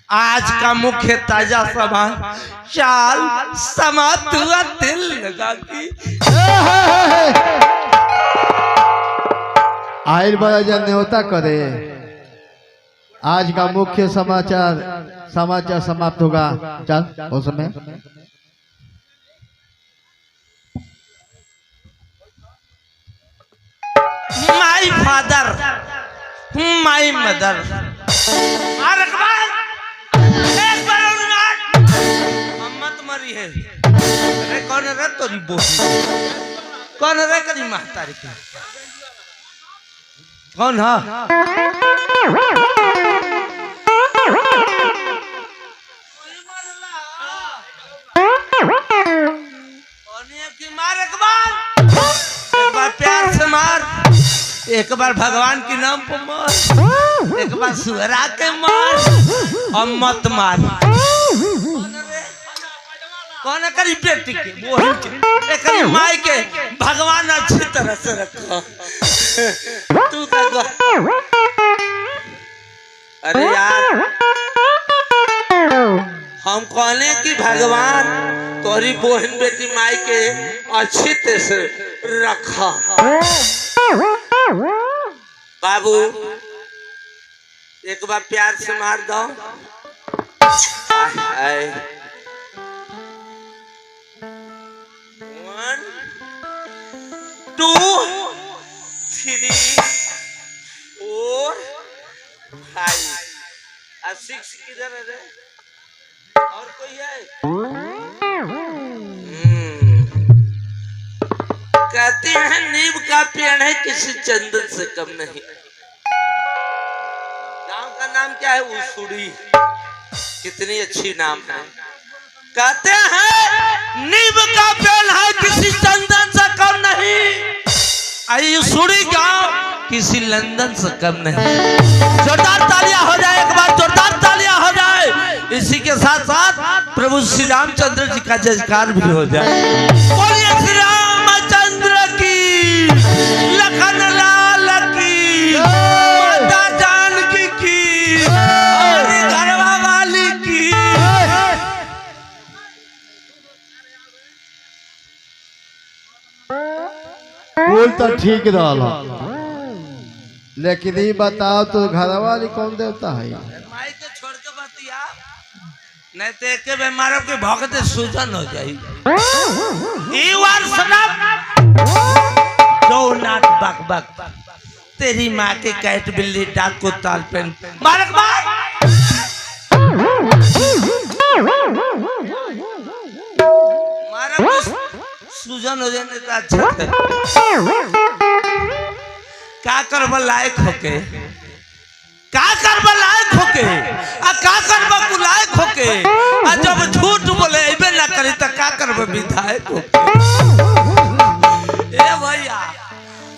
आज का मुख्य ताजा सामान चाल समाप्त हुआ दिल लगा की आयल बड़ा जन न्योता करे। आज का मुख्य समाचार समाप्त होगा। चल उस समय माई फादर माई मदर मत मरी है। अरे कौन रे तोरी बोली कौन रे करी महतारी की कौन है मार एक बार प्यार से मार एक बार भगवान के नाम पर मार एक बार सुहरा के मार और मत मार। कौन करी बेटी के बोल के एक माई के भगवान अच्छी तरह से रखो। तू का अरे यार हम कहने की भगवान तोरी बहन बेटी माई के अच्छी तरह से रखा। बाबू एक बार प्यार से मार दो। One, 2, 3, 4, 5 और 6 किधर है रे? और कोई है? कहते हैं नीम का पेड़ है किसी चंदन से कम नहीं। गांव का नाम क्या है? उसूड़ी। कितनी अच्छी नाम है। कहते हैं नीम का पेड़ है किसी चंदन से कम नहीं। आई उसूड़ी गांव किसी लंदन से कम नहीं। जोरदार तालियां हो जाए एक बार, जोरदार तालियां हो जाए। इसी के साथ साथ प्रभु श्री रामचंद्र जी का जयकार भी हो जाए। बोलिए श्री रामचंद्र की, लखन लाल की, माता जानकी की, और घरवा वाली की। बोल तो ठीक रहा, लेकिन ये बताओ तो घर वाली कौन देवता है? माई के छोड़ के बतिया नहीं तो एक बे मारो के भौंकते सूजन हो जाई। ई वार सनम दो नाट बक बक तेरी माँ के कैट बिल्ली डाक को ताल पेन मारक मार। मारक सूजन हो जाने तो अच्छा है। का करब लायक होके, का करब लायक होके, आ का करब लायक होके, आ जब झूठ बोले ऐबे ना करी तो का करब विधायक होके। ए भैया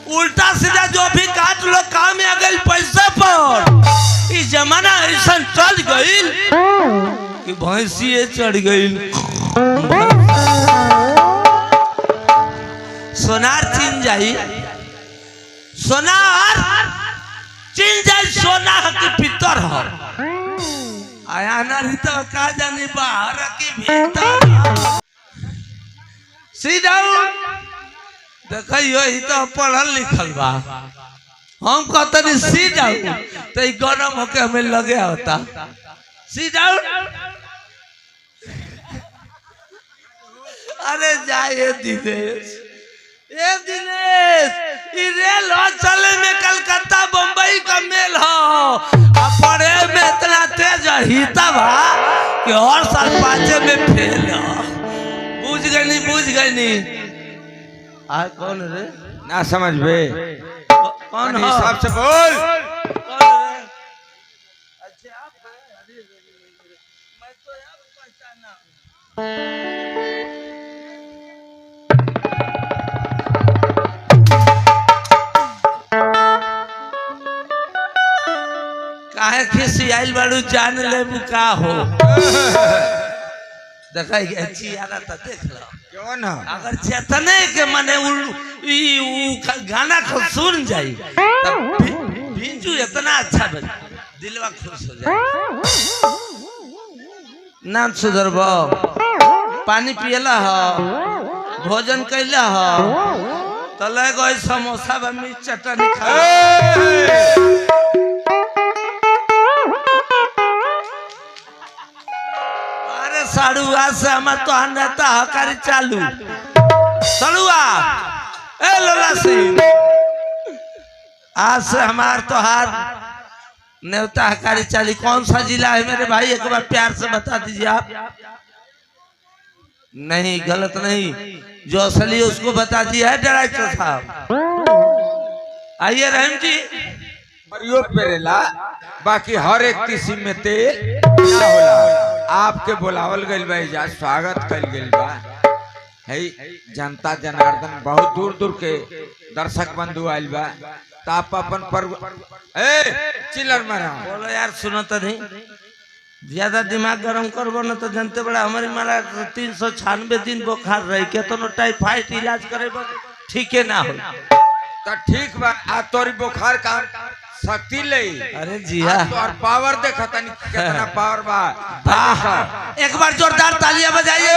उल्टा सीधा जो भी काट लो काम में आ गई पैसे पर। इस जमाना ऐसा चल गईल कि भैंसिए चढ़ गईल। सोनार चीन जाई, सोनार चीन जाई, सोना की भीतर हो आया ना तो का जानी बाहर की भीतर। सीधा देखियो ही तो पढ़ल लिखल बा। हम कहते नहीं सीधा तो ये गरम होके हमें लगे होता। सीधा अरे जाए दिनेश, ये दिनेश ये रेल हो चले में कलकत्ता बम्बई का मेल हो। पढ़े में इतना तेज हिता भा कि हर साल 5 में फेल हो। बुझ गई नहीं। आ कौन रे? ना समझ बे कौन है? हिसाब से बोल। कौन रे? अच्छा आप है? काहे खिसी आइल बाड़ू जान ले का हो देखाई अच्छी आला त देख लो क्यों ना अगर चेतने के मने गाना को सुन जाई तब बिंजू इतना अच्छा बन दिलवा खुश हो जाए। नाम सुधरबो पानी पियला हो भोजन कैला हो तले गई समोसा बा मिर्च चटनी खा अरे साड़ुआ से हम तो नेता हकारी चालू साड़ुआ ए लोला सिंह आज से हमार तो हार नेता हकारी चाली कौन सा जिला है मेरे भाई एक बार प्यार से बता दीजिए आप। नहीं गलत नहीं जो असली उसको बता दिया है डायरेक्टर साहब। आइए रहीम जी परियो पेरेला बाकी हर एक किस्म में तेल ना होला। आपके बुलावल गइल बा जा स्वागत कइल गइल बा है जनता जनार्दन बहुत दूर दूर के दर्शक बंधु आइल बा त आप अपन पर चिल्लर मारा बोलो यार सुनो तो नहीं ज्यादा दिमाग गरम करबो ना तो जनते बड़ा हमारी मारा 396 दिन बुखार रही के तो टाइफाइड इलाज करे ठीक है ना हो तो ठीक बा आ तोरी बुखार का शक्ति ले। अरे जी हाँ और पावर देखा तनी कितना पावर बा। एक बार जोरदार तालियां बजाइए।